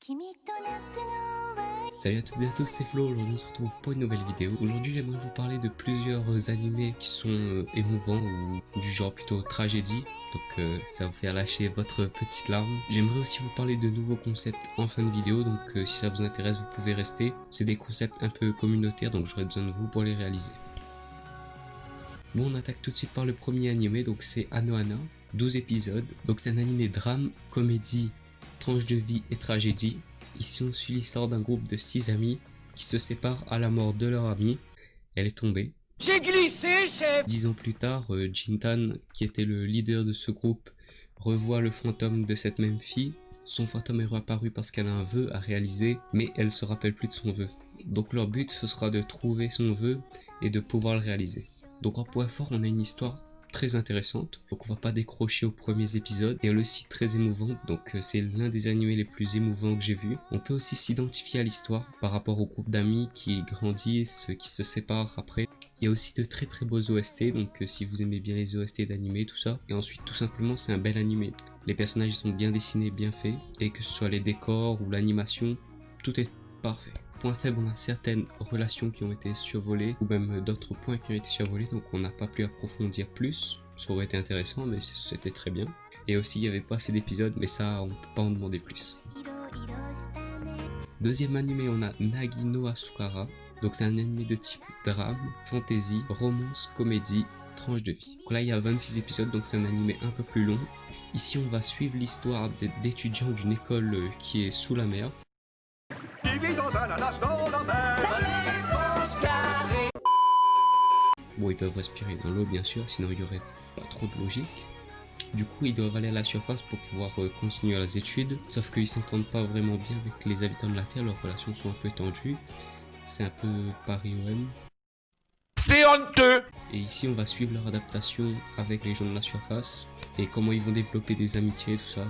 Salut à toutes et à tous, c'est Flo, aujourd'hui on se retrouve pour une nouvelle vidéo. Aujourd'hui j'aimerais vous parler de plusieurs animés qui sont émouvants ou du genre plutôt tragédie. Donc ça va vous faire lâcher votre petite larme. J'aimerais aussi vous parler de nouveaux concepts en fin de vidéo, donc si ça vous intéresse vous pouvez rester. C'est des concepts un peu communautaires, donc j'aurai besoin de vous pour les réaliser. Bon, on attaque tout de suite par le premier animé, donc c'est Anohana, 12 épisodes. Donc c'est un animé drame, comédie, tranche de vie et tragédie. Ici on suit l'histoire d'un groupe de 6 amis qui se séparent à la mort de leur amie. Elle est tombée. J'ai glissé, chef. 10 ans plus tard, Jintan, qui était le leader de ce groupe, revoit le fantôme de cette même fille. Son fantôme est réapparu parce qu'elle a un vœu à réaliser, mais elle se rappelle plus de son vœu. Donc leur but ce sera de trouver son vœu et de pouvoir le réaliser. Donc en point fort, on a une histoire très intéressante, donc on va pas décrocher aux premiers épisodes, et elle est aussi très émouvante, donc c'est l'un des animés les plus émouvants que j'ai vu. On peut aussi s'identifier à l'histoire par rapport au groupe d'amis qui grandissent, qui se séparent après. Il y a aussi de très très beaux OST, donc si vous aimez bien les OST d'animé, tout ça. Et ensuite tout simplement c'est un bel animé. Les personnages sont bien dessinés, bien faits, et que ce soit les décors ou l'animation, tout est parfait. Point faible, on a certaines relations qui ont été survolées, ou même d'autres points qui ont été survolés, donc on n'a pas pu approfondir plus. Ça aurait été intéressant, mais c'était très bien. Et aussi, il n'y avait pas assez d'épisodes, mais ça, on ne peut pas en demander plus. Deuxième animé, on a Nagi no Asukara. Donc c'est un animé de type drame, fantasy, romance, comédie, tranche de vie. Donc là, il y a 26 épisodes, donc c'est un animé un peu plus long. Ici, on va suivre l'histoire d'étudiants d'une école qui est sous la mer. Bon, ils peuvent respirer dans l'eau bien sûr, sinon il n'y aurait pas trop de logique. Du coup, ils doivent aller à la surface pour pouvoir continuer leurs études, sauf qu'ils s'entendent pas vraiment bien avec les habitants de la Terre, leurs relations sont un peu tendues. C'est un peu Paris OM. C'est honteux. Et ici, on va suivre leur adaptation avec les gens de la surface et comment ils vont développer des amitiés, tout ça.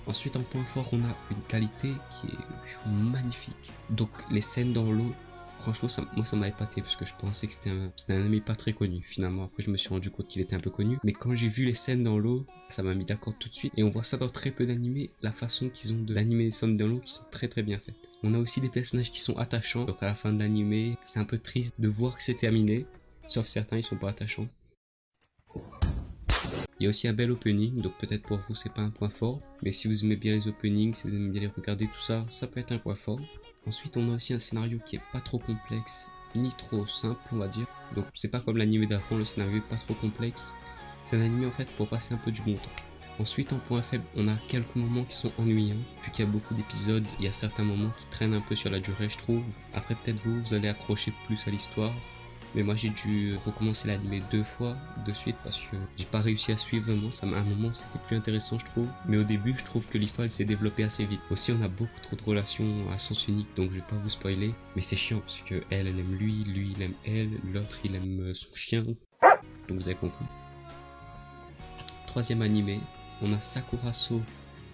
Ensuite, en point fort, on a une qualité qui est magnifique. Donc, les scènes dans l'eau, franchement, moi ça m'a épaté parce que je pensais que c'était un anime pas très connu. Finalement, après, je me suis rendu compte qu'il était un peu connu. Mais quand j'ai vu les scènes dans l'eau, ça m'a mis d'accord tout de suite. Et on voit ça dans très peu d'animés, la façon qu'ils ont d'animer les scènes dans l'eau qui sont très très bien faites. On a aussi des personnages qui sont attachants. Donc, à la fin de l'animé, c'est un peu triste de voir que c'est terminé. Sauf certains, ils sont pas attachants. Il y a aussi un bel opening, donc peut-être pour vous c'est pas un point fort, mais si vous aimez bien les openings, si vous aimez bien les regarder, tout ça, ça peut être un point fort. Ensuite on a aussi un scénario qui est pas trop complexe, ni trop simple on va dire, donc c'est pas comme l'anime d'avant, le scénario est pas trop complexe, c'est un anime en fait pour passer un peu du bon temps. Ensuite en point faible, on a quelques moments qui sont ennuyants, vu qu'il y a beaucoup d'épisodes, il y a certains moments qui traînent un peu sur la durée je trouve. Après peut-être vous allez accrocher plus à l'histoire. Mais moi j'ai dû recommencer l'anime 2 fois de suite parce que j'ai pas réussi à suivre vraiment, à un moment c'était plus intéressant je trouve. Mais au début je trouve que l'histoire elle s'est développée assez vite. Aussi on a beaucoup trop de relations à sens unique donc je vais pas vous spoiler. Mais c'est chiant parce que elle aime lui il aime elle, l'autre il aime son chien. Donc vous avez compris. Troisième animé, on a Sakuraso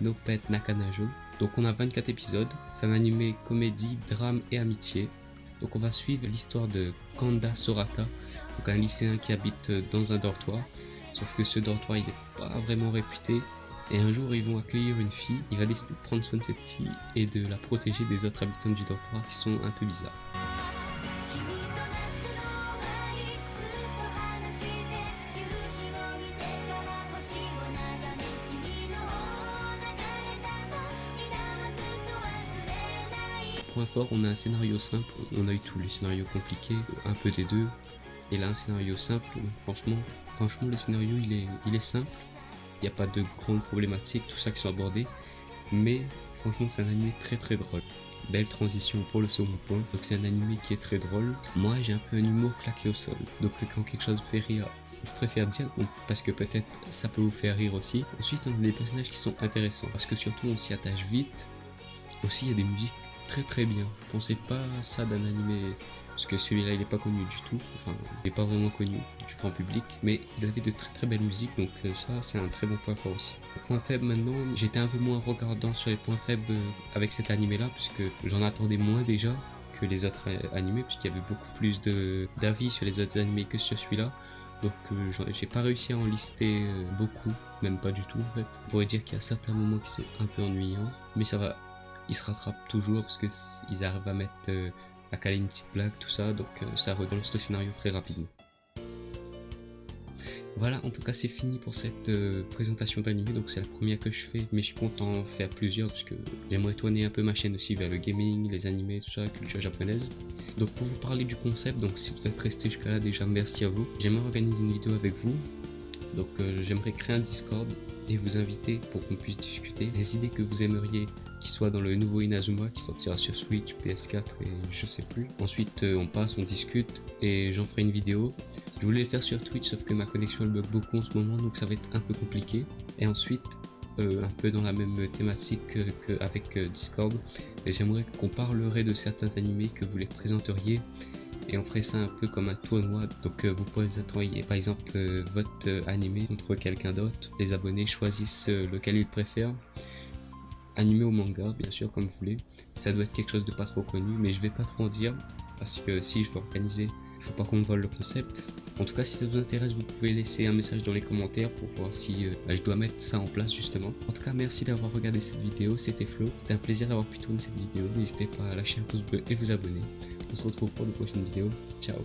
no Pet Nakanajo. Donc on a 24 épisodes, c'est un animé comédie, drame et amitié. Donc on va suivre l'histoire de Kanda Sorata, donc un lycéen qui habite dans un dortoir, sauf que ce dortoir il est pas vraiment réputé, et un jour ils vont accueillir une fille, il va décider de prendre soin de cette fille et de la protéger des autres habitants du dortoir qui sont un peu bizarres. Point fort, on a un scénario simple, on a eu tous les scénarios compliqués, un peu des deux, et là un scénario simple, franchement le scénario il est simple, il n'y a pas de grandes problématiques, tout ça qui sont abordées, mais franchement c'est un anime très très drôle. Belle transition pour le second point, donc c'est un anime qui est très drôle. Moi j'ai un peu un humour claqué au sol, donc quand quelque chose me fait rire, je préfère dire parce que peut-être ça peut vous faire rire aussi. Ensuite on a des personnages qui sont intéressants, parce que surtout on s'y attache vite, aussi il y a des musiques très bien. Pensez pas à ça d'un animé, parce que celui-là il est pas connu du tout, enfin il est pas vraiment connu du grand public, mais il avait de très belles musiques, donc ça c'est un très bon point fort aussi. Point faible maintenant, j'étais un peu moins regardant sur les points faibles avec cet animé là, puisque j'en attendais moins déjà que les autres animés, puisqu'il y avait beaucoup plus d'avis sur les autres animés que sur celui-là. Donc j'ai pas réussi à en lister beaucoup, même pas du tout en fait. On pourrait dire qu'il y a certains moments qui sont un peu ennuyants, mais ça va, ils se rattrapent toujours parce que ils arrivent à mettre à caler une petite blague, tout ça, donc ça relance le scénario très rapidement. Voilà, en tout cas c'est fini pour cette présentation d'anime, donc c'est la première que je fais, mais je suis content d'en faire plusieurs parce que j'aimerais tourner un peu ma chaîne aussi vers le gaming, les animés, tout ça, la culture japonaise. Donc pour vous parler du concept, donc si vous êtes resté jusqu'à là déjà merci à vous. J'aimerais organiser une vidéo avec vous, donc j'aimerais créer un Discord et vous inviter pour qu'on puisse discuter des idées que vous aimeriez qui soit dans le nouveau Inazuma qui sortira sur Switch, PS4 et je sais plus. Ensuite on passe, on discute et j'en ferai une vidéo. Je voulais le faire sur Twitch sauf que ma connexion elle bug beaucoup en ce moment donc ça va être un peu compliqué. Et ensuite un peu dans la même thématique qu'avec Discord, j'aimerais qu'on parlerait de certains animés, que vous les présenteriez et on ferait ça un peu comme un tournoi. Donc vous pouvez envoyer par exemple votre animé contre quelqu'un d'autre, les abonnés choisissent lequel ils préfèrent, animé ou manga bien sûr comme vous voulez. Ça doit être quelque chose de pas trop connu mais je vais pas trop en dire parce que si je veux organiser, il faut pas qu'on me vole le concept. En tout cas si ça vous intéresse vous pouvez laisser un message dans les commentaires pour voir si je dois mettre ça en place justement. En tout cas merci d'avoir regardé cette vidéo, c'était Flo, c'était un plaisir d'avoir pu tourner cette vidéo, n'hésitez pas à lâcher un pouce bleu et vous abonner. On se retrouve pour de prochaines vidéos, ciao.